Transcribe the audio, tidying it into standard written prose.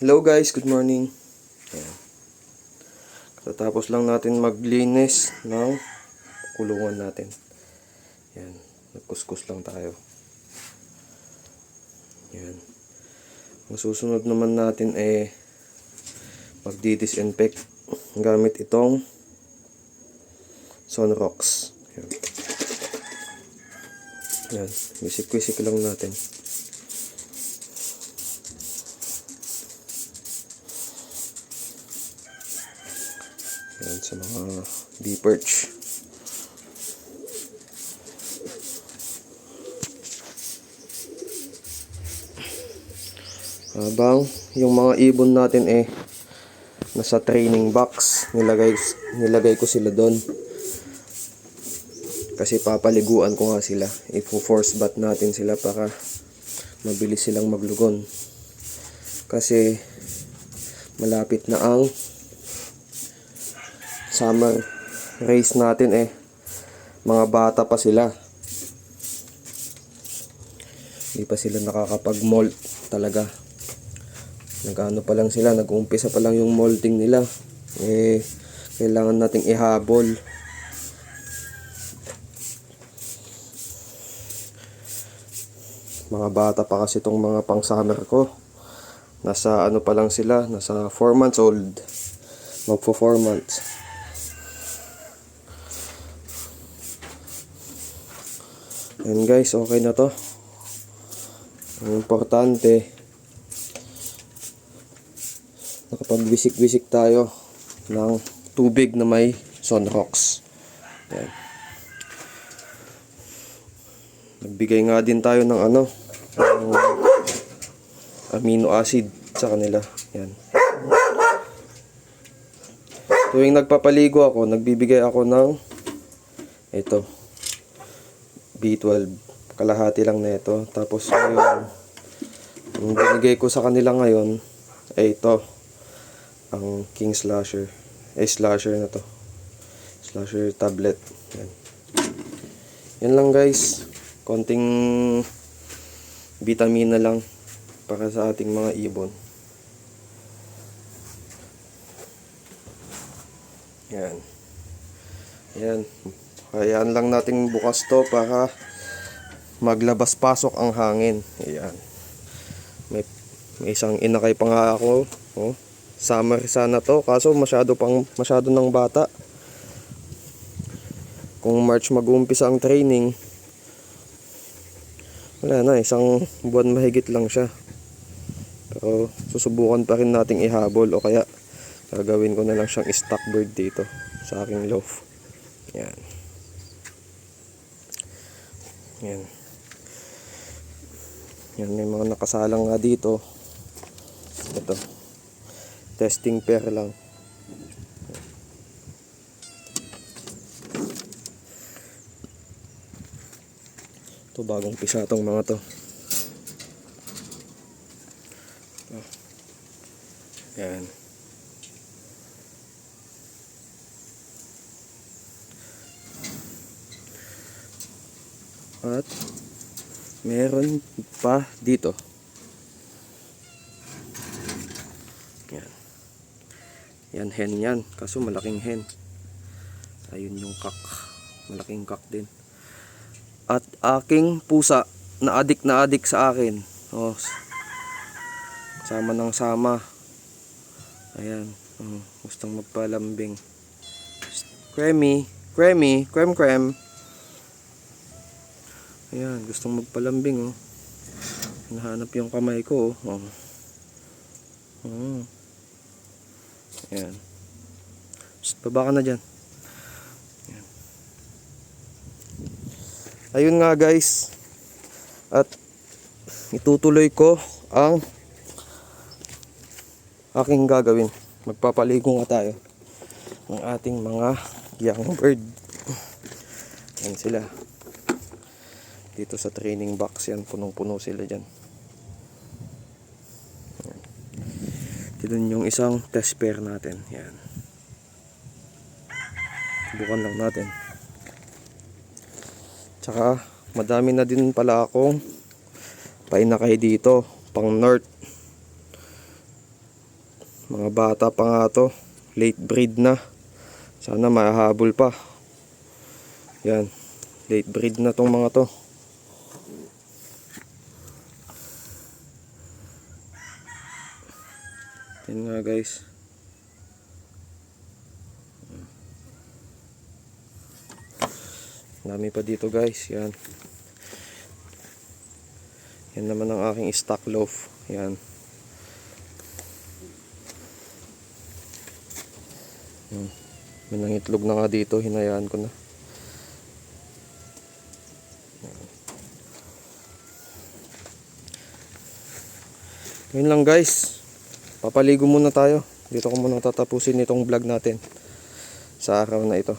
Hello guys, good morning. Ayan. Katapos lang natin maglinis ng kulungan natin. Ayan, nagkuskus lang tayo. Ayan. Ang susunod naman natin ay magdi-disinfect gamit itong Sunrox. Ayan. Ayan, wisik-wisik lang natin. Ayan, sa mga bee-perch. Habang yung mga ibon natin nasa training box, nilagay ko sila doon. Kasi papaliguan ko nga sila. I-force bath natin sila para mabilis silang maglugon. Kasi malapit na ang summer race natin mga bata pa sila. Hindi pa sila nakakapag-molt talaga. Nag-ano pa lang sila, nag-uumpisa pa lang yung molting nila. Kailangan nating ihabol. Mga bata pa kasi itong mga pang-summer ko. Nasa ano pa lang sila, nasa 4 months old. Magpo 4 months. Ayan guys, okay na to. Ang importante, nakapag-wisik-wisik tayo ng tubig na may Sunrox. Ayan. Nagbigay nga din tayo ng amino acid sa kanila. Ayan. Tuwing nagpapaligo ako, nagbibigay ako ng ito, B12. Kalahati lang na ito. Tapos ngayon, yung binigay ko sa kanila ngayon ay ito, ang King Slasher. Slasher na to. Slasher tablet. Yan. Yan lang guys. Konting vitamina lang para sa ating mga ibon. Yan. Yan. Hayaan lang nating bukas to para maglabas-pasok ang hangin. Ayan. May isang inakay pa nga ako. Oh. Summer sana to, kaso masyado ng bata. Kung March mag-uumpisa ang training, wala na, isang buwan mahigit lang siya. Pero susubukan pa rin nating ihabol, o kaya gagawin ko na lang siyang stock bird dito sa aking loft. Yan. Yan. Yan, may mga nakasalang nga dito. Ito. Testing pair lang. Ito, bagong pisa tong mga to. Yan. At meron pa dito. Yan. Yan, hen yan. Kaso malaking hen. Ayun yung kak. Malaking kak din. At aking pusa na adik sa akin. Oh, sama ng sama. Ayan. Gustong magpalambing. Krem. Ayan, gustong magpalambing. Hinahanap yung kamay ko. Ayan. Baba ka na dyan. Ayan. Ayun nga guys. At itutuloy ko ang aking gagawin. Magpapaligo nga tayo ng ating mga young bird. Ayan sila. Dito sa training box yan, punong-puno sila dyan. Doon yung isang test pair natin. Yan. Subukan lang natin. Tsaka madami na din pala akong painakay dito, pang north. Mga bata pa nga to. Late breed na. Sana mahahabol pa. Yan. Late breed na tong mga to. Yan nga guys. Dami pa dito guys. Yan. Yan naman ang aking stock loaf. Yan. May nangitlog na nga dito. Hinayaan ko na. Yun lang guys. Papaligo muna tayo. Dito ko muna tatapusin itong vlog natin sa araw na ito.